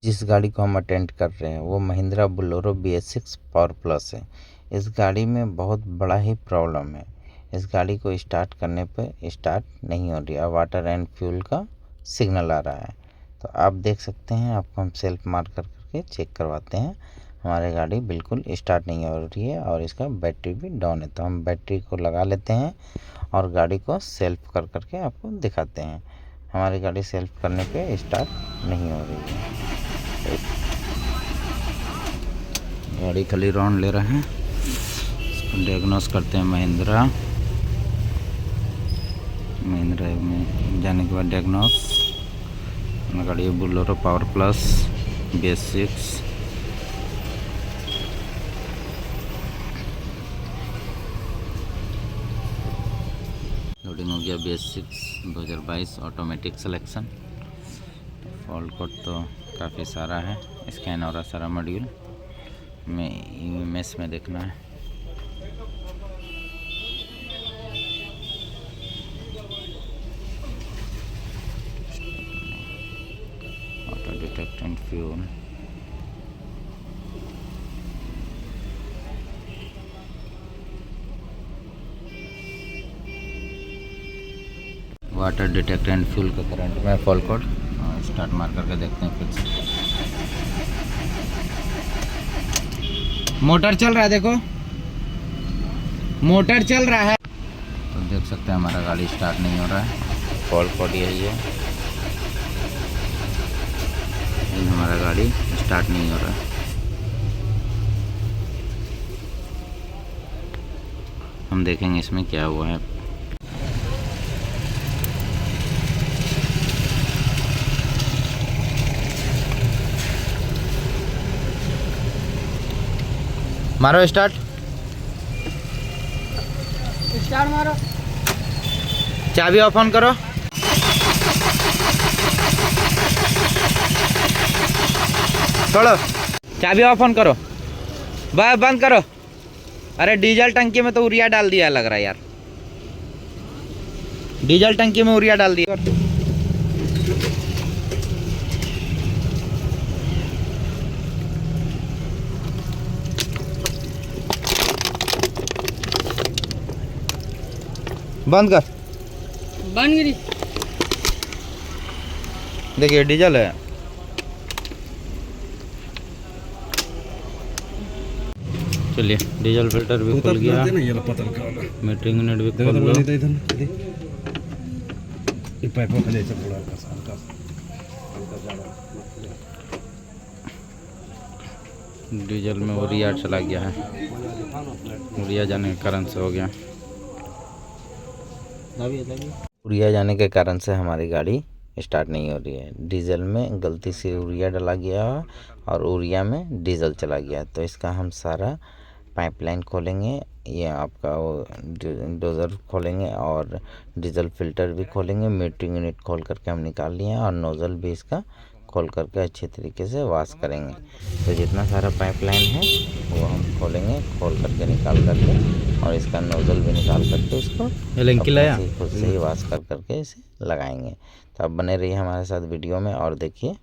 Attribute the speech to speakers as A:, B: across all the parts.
A: जिस गाड़ी को हम अटेंड कर रहे हैं वो Mahindra Bolero BS6 power plus है। इस गाड़ी में बहुत बड़ा ही प्रॉब्लम है। इस गाड़ी को स्टार्ट करने पे स्टार्ट नहीं हो रही है, वाटर एंड फ्यूल का सिग्नल आ रहा है। तो आप देख सकते हैं, आपको हम सेल्फ मार करके चेक करवाते हैं। हमारी गाड़ी बिल्कुल स्टार्ट नहीं हो रही है और इसका बैटरी भी डाउन है। तो हम बैटरी को लगा लेते हैं और गाड़ी को सेल्फ कर करके आपको दिखाते हैं। हमारी गाड़ी सेल्फ करने पे स्टार्ट नहीं हो रही है। गाड़ी खाली राउंड ले रहे हैं, इसको डायग्नोस करते हैं। महिंद्रा में जाने के बाद डायग्नोस गाड़ी Bolero power plus BS6। Loading हो गया BS6 2022 automatic selection. Fault code तो काफ़ी सारा है, स्कैन और सारा मॉड्यूल में EMS में देखना है। Auto detect and fuel, water detect and fuel का करंट में फॉल कोड। स्टार्ट मार करके देखते हैं फिर से। मोटर चल रहा है, देखो मोटर चल रहा है। तो देख सकते हैं हमारा गाड़ी स्टार्ट नहीं हो रहा है। फॉल कोड यही है, हमारा गाड़ी स्टार्ट नहीं हो रहा है। हम देखेंगे इसमें क्या हुआ है। मारो स्टार्ट मारो, चाबी ऑफ ऑन करो। छोड़ो, चाबी ऑफ ऑन करो, बस बंद करो। अरे डीजल टंकी में तो यूरिया डाल दिया लग रहा है यार, डीजल टंकी में यूरिया डाल दिया। बंद कर,
B: बंद गिरी।
A: देखिए डीजल है। चलिए, डीजल फिल्टर भी खुल गया, मीटरिंग यूनिट भी खुल गया। डीजल में यूरिया चला गया है, यूरिया जाने के कारण से हो गया। यूरिया जाने के कारण से हमारी गाड़ी स्टार्ट नहीं हो रही है। डीजल में गलती से यूरिया डाला गया और यूरिया में डीजल चला गया। तो इसका हम सारा पाइपलाइन खोलेंगे, ये आपका वो डोजर खोलेंगे और डीजल फिल्टर भी खोलेंगे। मीटरिंग यूनिट खोल करके हम निकाल लिए हैं और नोज़ल भी इसका खोल करके अच्छे तरीके से वॉश करेंगे। तो जितना सारा पाइपलाइन है वो हम खोलेंगे, खोल करके निकाल करके, और इसका नोज़ल भी निकाल करके इसको खुद से ही वॉश कर करके इसे लगाएंगे। तो आप बने रहिए हमारे साथ वीडियो में और देखिए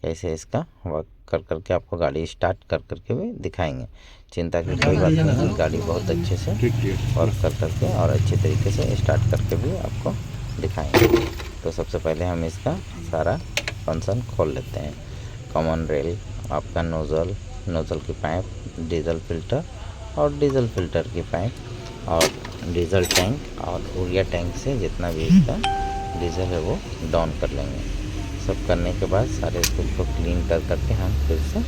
A: कैसे इसका वर्क कर करके आपको गाड़ी स्टार्ट कर करके भी दिखाएंगे। चिंता की कोई बात नहीं है, गाड़ी बहुत अच्छे से वर्क कर करके और अच्छे तरीके से स्टार्ट करके भी आपको दिखाएंगे। तो सबसे पहले हम इसका सारा फंक्शन खोल लेते हैं। कॉमन रेल, आपका नोज़ल की पाइप, डीजल फिल्टर और डीजल फिल्टर की पाइप और डीजल टैंक और यूरिया टैंक से जितना भी इसका डीजल है वो डाउन कर लेंगे। सब करने के बाद सारे इसको क्लीन कर करके हम फिर से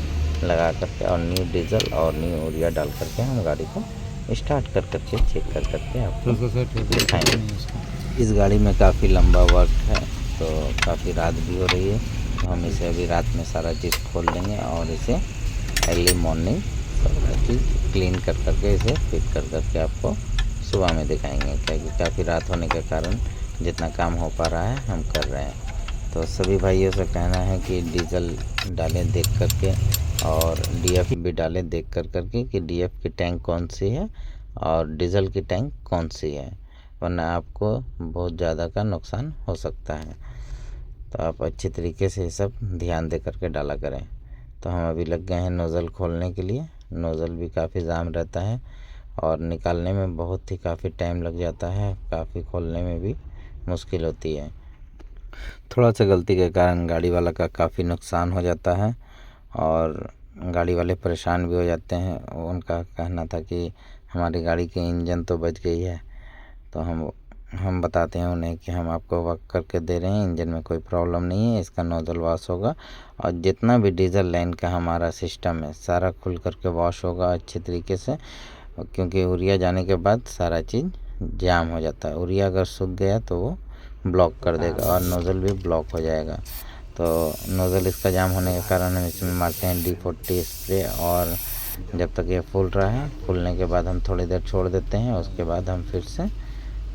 A: लगा करके और न्यू डीजल और न्यू यूरिया डाल करके हम गाड़ी को स्टार्ट कर करके चेक कर करके आपको दिखाएंगे। इस गाड़ी में काफ़ी लंबा वर्क है, तो काफ़ी रात भी हो रही है, तो हम इसे अभी रात में सारा चीज़ खोल लेंगे और इसे अर्ली मॉर्निंग सारा चीज़ क्लीन कर करके इसे फिट कर करके आपको सुबह में दिखाएंगे। क्योंकि काफ़ी रात होने के कारण जितना काम हो पा रहा है हम कर रहे हैं। तो सभी भाइयों से कहना है कि डीजल डालें देख करके और DF भी डालें देख कर करके कि DF की टैंक कौन सी है और डीजल की टैंक कौन सी है, वरना आपको बहुत ज़्यादा का नुकसान हो सकता है। तो आप अच्छे तरीके से ये सब ध्यान दे करके डाला करें। तो हम अभी लग गए हैं नोज़ल खोलने के लिए। नोज़ल भी काफ़ी जाम रहता है और निकालने में बहुत ही काफ़ी टाइम लग जाता है, काफ़ी खोलने में भी मुश्किल होती है। थोड़ा सा गलती के कारण गाड़ी वाला का काफ़ी नुकसान हो जाता है और गाड़ी वाले परेशान भी हो जाते हैं। उनका कहना था कि हमारी गाड़ी की इंजन तो बच गई है, तो हम बताते हैं उन्हें कि हम आपको वर्क करके दे रहे हैं, इंजन में कोई प्रॉब्लम नहीं है, इसका नोज़ल वॉश होगा और जितना भी डीजल लाइन का हमारा सिस्टम है सारा खुल करके वॉश होगा अच्छे तरीके से, क्योंकि यूरिया जाने के बाद सारा चीज़ जाम हो जाता है। यूरिया अगर सूख गया तो वो ब्लॉक कर देगा और नोज़ल भी ब्लॉक हो जाएगा। तो नोज़ल इसका जाम होने के कारण हम इसमें मारते हैं D40 स्प्रे और जब तक ये फूल रहा है, फूलने के बाद हम थोड़ी देर छोड़ देते हैं, उसके बाद हम फिर से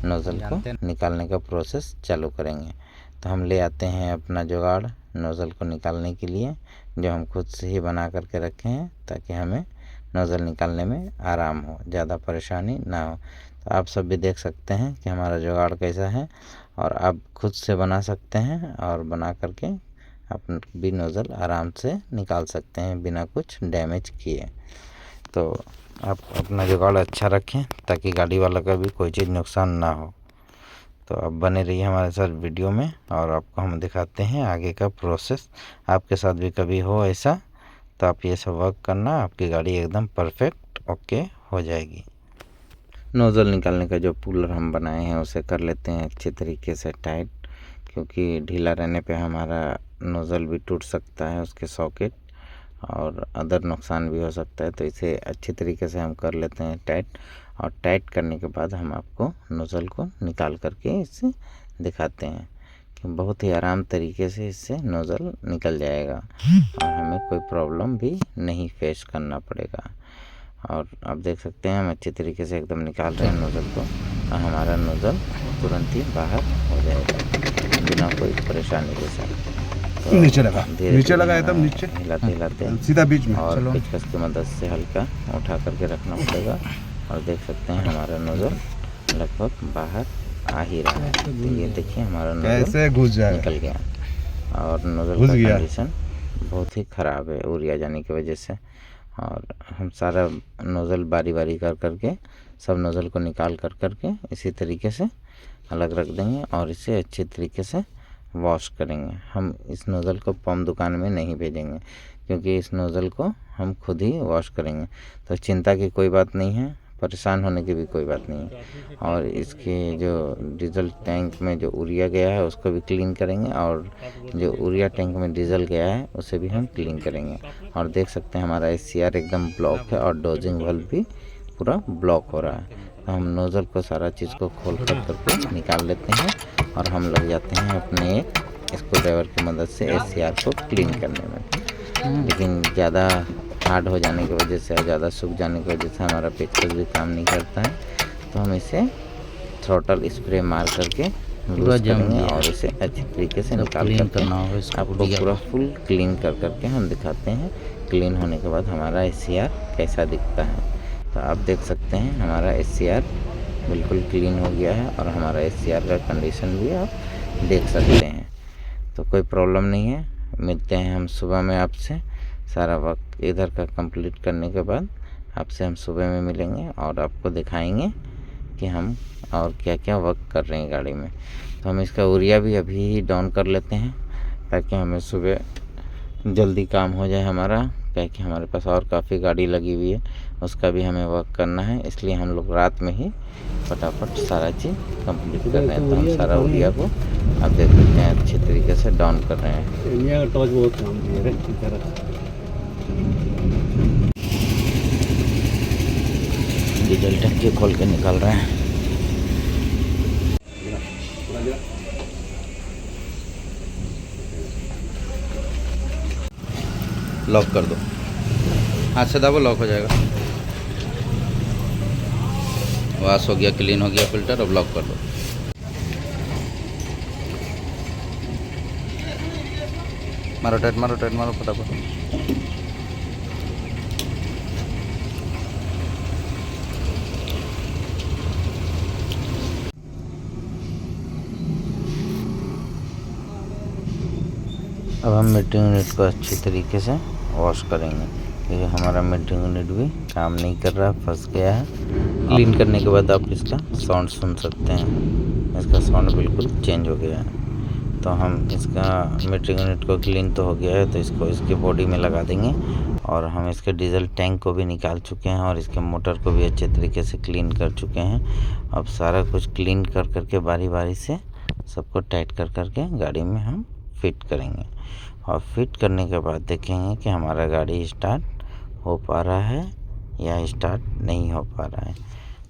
A: नोज़ल को निकालने का प्रोसेस चालू करेंगे। तो हम ले आते हैं अपना जुगाड़ नोज़ल को निकालने के लिए, जो हम खुद से ही बना करके रखे हैं ताकि हमें नोज़ल निकालने में आराम हो, ज़्यादा परेशानी ना हो। तो आप सब भी देख सकते हैं कि हमारा जुगाड़ कैसा है और आप खुद से बना सकते हैं और बना करके आप भी नोज़ल आराम से निकाल सकते हैं बिना कुछ डैमेज किए। तो आप अपना जुगाड़ अच्छा रखें ताकि गाड़ी वाला का भी कोई चीज़ नुकसान ना हो। तो आप बने रहिए हमारे साथ वीडियो में और आपको हम दिखाते हैं आगे का प्रोसेस। आपके साथ भी कभी हो ऐसा तो आप ये सब वर्क करना, आपकी गाड़ी एकदम परफेक्ट ओके हो जाएगी। नोज़ल निकालने का जो पुलर हम बनाए हैं उसे कर लेते हैं अच्छे तरीके से टाइट, क्योंकि ढीला रहने पे हमारा नोज़ल भी टूट सकता है, उसके सॉकेट और अदर नुकसान भी हो सकता है। तो इसे अच्छे तरीके से हम कर लेते हैं टाइट और टाइट करने के बाद हम आपको नोज़ल को निकाल करके इससे दिखाते हैं कि बहुत ही आराम तरीके से इससे नोज़ल निकल जाएगा और हमें कोई प्रॉब्लम भी नहीं फेस करना पड़ेगा। और आप देख सकते हैं हम अच्छे तरीके से एकदम निकाल रहे हैं नोज़ल को और हमारा नोज़ल तुरंत ही बाहर हो जाएगा बिना कोई परेशानी के साथ। तो
B: नीचे लगा एकदम नीचे,
A: हिलाते
B: सीधा बीच में
A: और पेचकस की मदद से हल्का उठा करके रखना पड़ेगा। और देख सकते हैं हमारा नोज़ल लगभग बाहर आ ही रहा है। तो ये देखिए हमारा नोज़ल
B: घुस जाएगा,
A: निकल गया और नोज़ल का कंडीशन बहुत ही ख़राब है यूरिया जाने की वजह से। और हम सारा नोज़ल बारी बारी कर करके सब नोज़ल को निकाल कर करके इसी तरीके से अलग रख देंगे और इसे अच्छे तरीके से वॉश करेंगे। हम इस नोज़ल को पंप दुकान में नहीं भेजेंगे, क्योंकि इस नोज़ल को हम खुद ही वॉश करेंगे। तो चिंता की कोई बात नहीं है, परेशान होने की भी कोई बात नहीं है। और इसके जो डीजल टैंक में जो यूरिया गया है उसको भी क्लीन करेंगे और जो यूरिया टैंक में डीजल गया है उसे भी हम क्लीन करेंगे। और देख सकते हैं हमारा SCR एकदम ब्लॉक है और डोजिंग वाल्व भी पूरा ब्लॉक हो रहा है। तो हम नोज़ल को सारा चीज़ को खोल कर करके निकाल लेते हैं और हम लग जाते हैं अपने स्क्रू ड्राइवर की मदद से SCR को क्लीन करने में। लेकिन ज़्यादा हार्ड हो जाने की वजह से, ज़्यादा सूख जाने की वजह से हमारा पेचकस भी काम नहीं करता है। तो हम इसे थ्रॉटल स्प्रे मार करके लूज करेंगे और इसे अच्छी तरीके से निकाल करके आपको पूरा फुल क्लीन कर करके हम दिखाते हैं। क्लीन होने के बाद हमारा SCR कैसा दिखता है। तो आप देख सकते हैं हमारा SCR बिल्कुल क्लीन हो गया है और हमारा SCR का कंडीशन भी आप देख सकते हैं। तो कोई प्रॉब्लम नहीं है। मिलते हैं हम सुबह में आपसे, सारा वक्त इधर का कंप्लीट करने के बाद आपसे हम सुबह में मिलेंगे और आपको दिखाएंगे कि हम और क्या क्या वर्क कर रहे हैं गाड़ी में। तो हम इसका यूरिया भी अभी ही डाउन कर लेते हैं ताकि हमें सुबह जल्दी काम हो जाए हमारा, क्योंकि हमारे पास और काफ़ी गाड़ी लगी हुई है, उसका भी हमें वर्क करना है। इसलिए हम लोग रात में ही फटाफट सारा चीज़ कंप्लीट कर रहे हैं। तो हम सारा यूरिया को आप देख सकते हैं अच्छे तरीके से डाउन कर रहे हैं। डीजल टंकी खोल के निकाल रहे हैं। लॉक कर दो, हाथ से दबाओ, लॉक हो जाएगा। वॉश हो गया, क्लीन हो गया फिल्टर, अब लॉक कर दो। मारो टाइट मारो फटाफट। अब हम मीटरिंग यूनिट को अच्छी तरीके से वॉश करेंगे, क्योंकि हमारा मीटरिंग यूनिट भी काम नहीं कर रहा, फंस गया है। क्लीन करने के बाद आप इसका साउंड सुन सकते हैं, इसका साउंड बिल्कुल चेंज हो गया है। तो हम इसका मीटरिंग यूनिट को क्लीन तो हो गया है, तो इसको इसके बॉडी में लगा देंगे। और हम इसके डीजल टैंक को भी निकाल चुके हैं और इसके मोटर को भी अच्छे तरीके से क्लीन कर चुके हैं। अब सारा कुछ क्लीन कर करके बारी बारी से सबको टाइट कर करके गाड़ी में हम फिट करेंगे। और फिट करने के बाद देखेंगे कि हमारा गाड़ी स्टार्ट हो पा रहा है या स्टार्ट नहीं हो पा रहा है।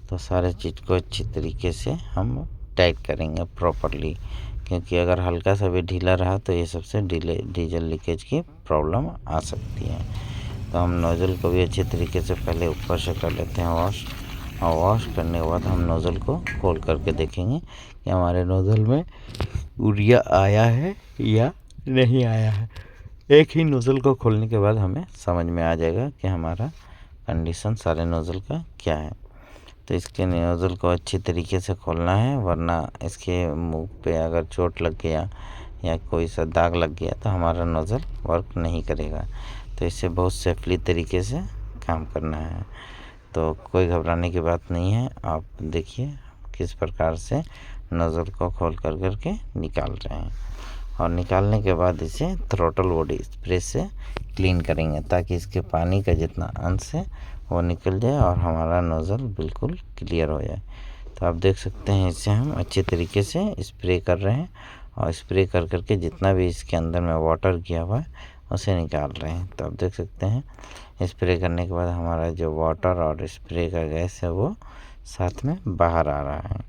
A: तो सारे चीज़ को अच्छी तरीके से हम टाइट करेंगे प्रॉपरली, क्योंकि अगर हल्का सा भी ढीला रहा तो ये सबसे डीजल लीकेज की प्रॉब्लम आ सकती है। तो हम नोज़ल को भी अच्छे तरीके से पहले ऊपर से कर लेते हैं वॉश, और वॉश करने के बाद हम नोज़ल को खोल करके देखेंगे कि हमारे नोज़ल में यूरिया आया है या नहीं आया है। एक ही नोज़ल को खोलने के बाद हमें समझ में आ जाएगा कि हमारा कंडीशन सारे नोज़ल का क्या है। तो इसके नोज़ल को अच्छी तरीके से खोलना है, वरना इसके मुंह पे अगर चोट लग गया या कोई सा दाग लग गया तो हमारा नोज़ल वर्क नहीं करेगा। तो इससे बहुत सेफली तरीके से काम करना है। तो कोई घबराने की बात नहीं है। आप देखिए किस प्रकार से नोज़ल को खोल कर करके निकाल रहे हैं, और निकालने के बाद इसे थ्रॉटल बॉडी स्प्रे से क्लीन करेंगे, ताकि इसके पानी का जितना अंश है वो निकल जाए और हमारा नोज़ल बिल्कुल क्लियर हो जाए। तो आप देख सकते हैं इसे हम अच्छे तरीके से स्प्रे कर रहे हैं, और स्प्रे कर करके जितना भी इसके अंदर में वाटर गया हुआ है उसे निकाल रहे हैं। तो आप देख सकते हैं स्प्रे करने के बाद हमारा जो वाटर और स्प्रे का गैस है वो साथ में बाहर आ रहा है।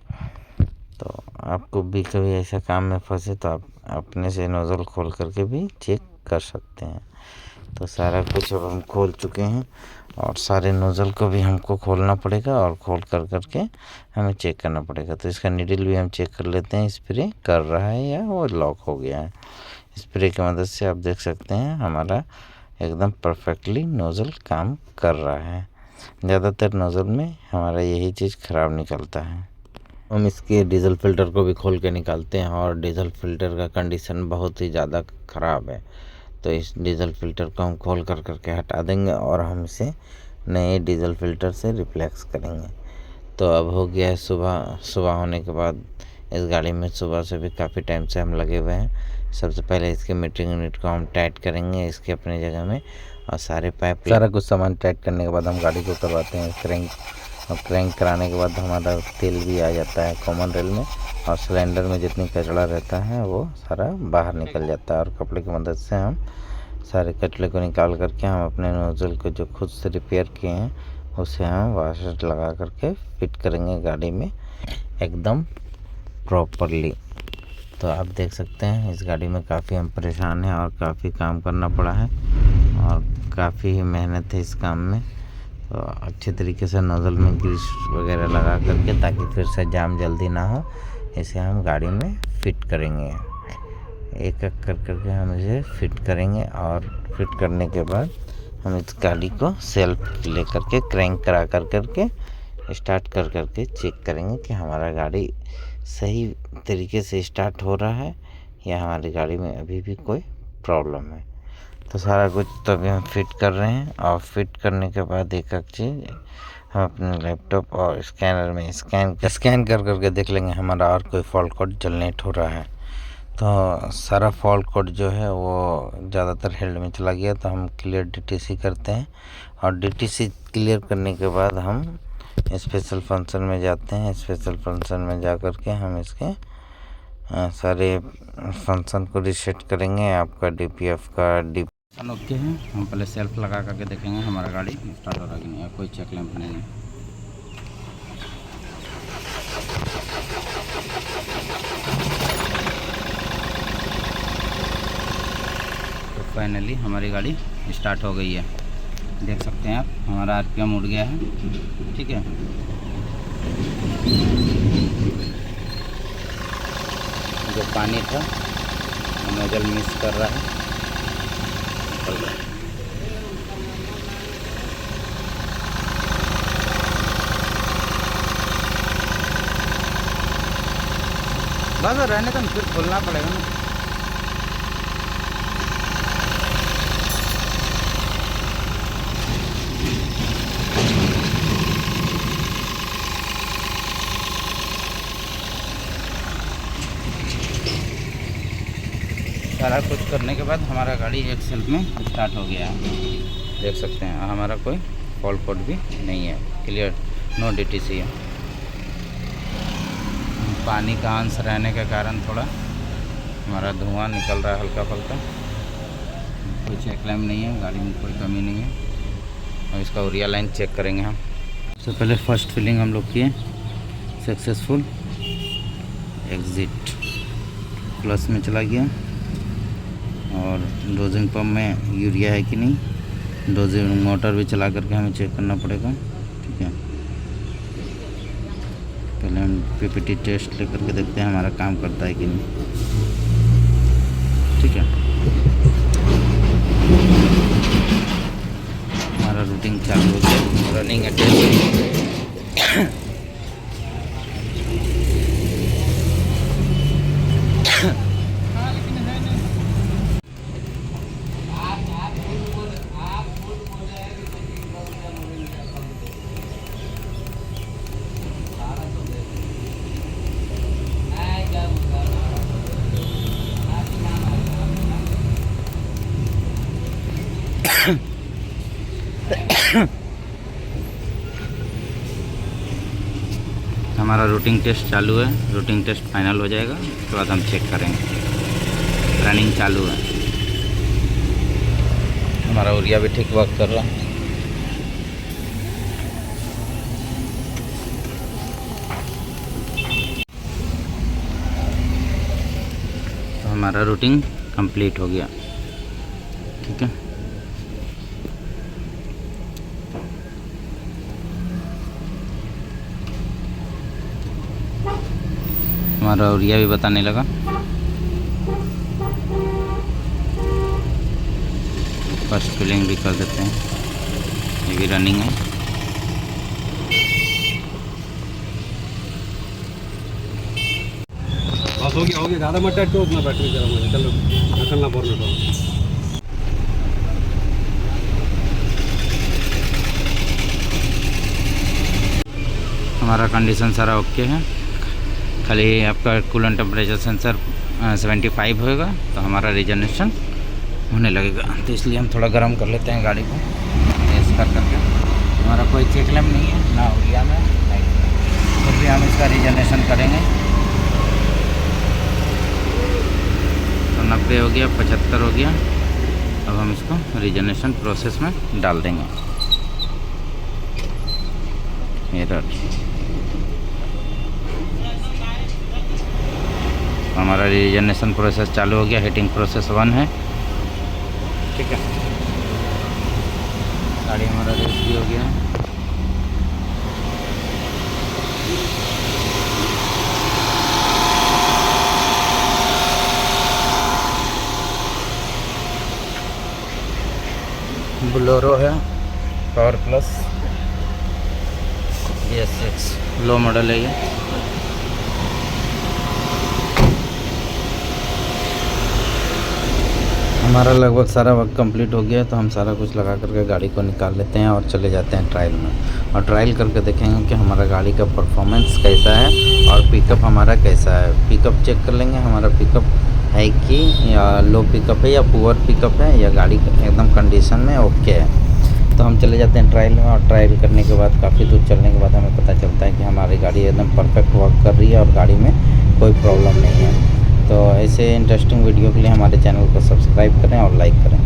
A: तो आपको भी कभी ऐसा काम में फंसे तो आप अपने से नोज़ल खोल करके भी चेक कर सकते हैं। तो सारा कुछ अब हम खोल चुके हैं, और सारे नोज़ल को भी हमको खोलना पड़ेगा और खोल कर करके हमें चेक करना पड़ेगा। तो इसका नीडल भी हम चेक कर लेते हैं, स्प्रे कर रहा है या वो लॉक हो गया है। स्प्रे की मदद से आप देख सकते हैं हमारा एकदम परफेक्टली नोज़ल काम कर रहा है। ज़्यादातर नोज़ल में हमारा यही चीज़ ख़राब निकलता है। हम इसके डीजल फ़िल्टर को भी खोल के निकालते हैं, और डीजल फ़िल्टर का कंडीशन बहुत ही ज़्यादा ख़राब है। तो इस डीजल फ़िल्टर को हम खोल कर करके हटा देंगे और हम इसे नए डीजल फ़िल्टर से रिप्लेस करेंगे। तो अब हो गया है सुबह होने के बाद इस गाड़ी में सुबह से भी काफ़ी टाइम से हम लगे हुए हैं। सबसे पहले इसके मीटरिंग यूनिट को हम टाइट करेंगे इसके अपने जगह में, और सारे पाइप सारा कुछ सामान टाइट करने के बाद हम गाड़ी को करवाते हैं क्रैंक। और क्रैंक कराने के बाद हमारा तेल भी आ जाता है कॉमन रेल में, और सिलेंडर में जितनी कचरा रहता है वो सारा बाहर निकल जाता है। और कपड़े की मदद से हम सारे कचरे को निकाल करके हम अपने नोज़ल को जो खुद से रिपेयर किए हैं उसे हम वाशर लगा करके फिट करेंगे गाड़ी में एकदम प्रॉपरली। तो आप देख सकते हैं इस गाड़ी में काफ़ी हम परेशान हैं और काफ़ी काम करना पड़ा है और काफ़ी मेहनत है इस काम में। तो अच्छे तरीके से नोज़ल में ग्रीस वगैरह लगा करके, ताकि फिर से जाम जल्दी ना हो, इसे हम गाड़ी में फिट करेंगे। एक एक कर करके हम इसे फिट करेंगे, और फिट करने के बाद हम इस गाड़ी को सेल्फ ले करके क्रैंक करा कर करके स्टार्ट कर करके चेक करेंगे कि हमारा गाड़ी सही तरीके से स्टार्ट हो रहा है या हमारी गाड़ी में अभी भी कोई प्रॉब्लम है। तो सारा कुछ तो अभी हम फिट कर रहे हैं, और फिट करने के बाद एक एक चीज़ हम अपने लैपटॉप और स्कैनर में स्कैन कर करके देख लेंगे हमारा और कोई फॉल्ट कोड जनरेट हो रहा है। तो सारा फॉल्ट कोड जो है वो ज़्यादातर हेल्ड में चला गया, तो हम क्लियर डीटीसी करते हैं, और डीटीसी क्लियर करने के बाद हम स्पेशल फंक्शन में जाते हैं। स्पेशल फंक्शन में जा कर के हम इसके सारे फंक्शन को रीसेट करेंगे। आपका डीपीएफ का
C: ओके है। हम पहले सेल्फ लगा करके देखेंगे हमारा गाड़ी स्टार्ट हो रहा है कि नहीं, कोई चेक लैंप नहीं है। तो फाइनली हमारी गाड़ी स्टार्ट हो गई है, देख सकते हैं आप हमारा आरपीएम उड़ गया है। ठीक है, जो पानी था नोजल मिस कर रहा है, निकल रहा है। बस रहने तो फिर खोलना पड़ेगा ना। सारा कुछ करने के बाद हमारा गाड़ी एक सेल्फ में स्टार्ट हो गया है। देख सकते हैं हमारा कोई फॉल्ट कोड भी नहीं है, क्लियर, नो DTC है। पानी का अंश रहने के कारण थोड़ा हमारा धुआं निकल रहा है हल्का फुल्का। कोई चेक लैम्प नहीं है, गाड़ी में कोई कमी नहीं है। और इसका उरिया लाइन चेक करेंगे हम। सबसे पहले फर्स्ट फिलिंग हम लोग किए सक्सेसफुल। एग्ज़िट प्लस में चला गया और डोजिंग पंप में यूरिया है कि नहीं, डोजिंग मोटर भी चला करके हमें चेक करना पड़ेगा। ठीक है, पहले हम PPT टेस्ट लेकर के देखते हैं हमारा काम करता है कि नहीं। ठीक है, हमारा रूटिंग चालू हो गया, रनिंग अटैच। हमारा रूटिंग टेस्ट चालू है, रूटिंग टेस्ट फाइनल हो जाएगा उसके बाद हम चेक करेंगे। रनिंग चालू है, हमारा उरिया भी ठीक वर्क कर रहा है। तो हमारा रूटिंग कंप्लीट हो गया। ठीक है, हमारा उरिया भी बताने लगा। फर्स्ट फिलिंग भी कर देते हैं, ये भी रनिंग है।
B: बस हो गया, ज़्यादा मत टाइट करो, उतना बैटरी गर्म हो जाए। चलो निकलना बोर्ड में।
C: हमारा कंडीशन सारा ओके है, खाली आपका कूलेंट टेम्परेचर सेंसर 75 होगा तो हमारा रिजनरेशन होने लगेगा। तो इसलिए हम थोड़ा गर्म कर लेते हैं गाड़ी को टेस्ट कर करके। हमारा कोई चेक लैम्प नहीं है, ना उरिया में नहीं, तो भी हम इसका रिजनरेशन करेंगे। तो 90 हो गया, 75 हो गया। अब हम इसको रिजनरेशन प्रोसेस में डाल देंगे। एरर, हमारा रिजनरेशन प्रोसेस चालू हो गया। हीटिंग प्रोसेस 1 है। ठीक है, गाड़ी हमारा रेस भी हो गया। बोलेरो है, power plus BS6 low model है ये। हमारा लगभग सारा वर्क कंप्लीट हो गया, तो हम सारा कुछ लगा करके गाड़ी को निकाल लेते हैं और चले जाते हैं ट्रायल में। और ट्रायल करके देखेंगे कि हमारा गाड़ी का परफॉर्मेंस कैसा है और पिकअप हमारा कैसा है। पिकअप चेक कर लेंगे हमारा पिकअप है कि या लो पिकअप है या पुअर पिकअप है या गाड़ी एकदम कंडीशन में ओके है। तो हम चले जाते हैं ट्रायल में, और ट्रायल करने के बाद काफ़ी दूर चलने के बाद हमें पता चलता है कि हमारी गाड़ी एकदम परफेक्ट वर्क कर रही है और गाड़ी में कोई प्रॉब्लम नहीं है। तो ऐसे इंटरेस्टिंग वीडियो के लिए हमारे चैनल को सब्सक्राइब करें और लाइक करें।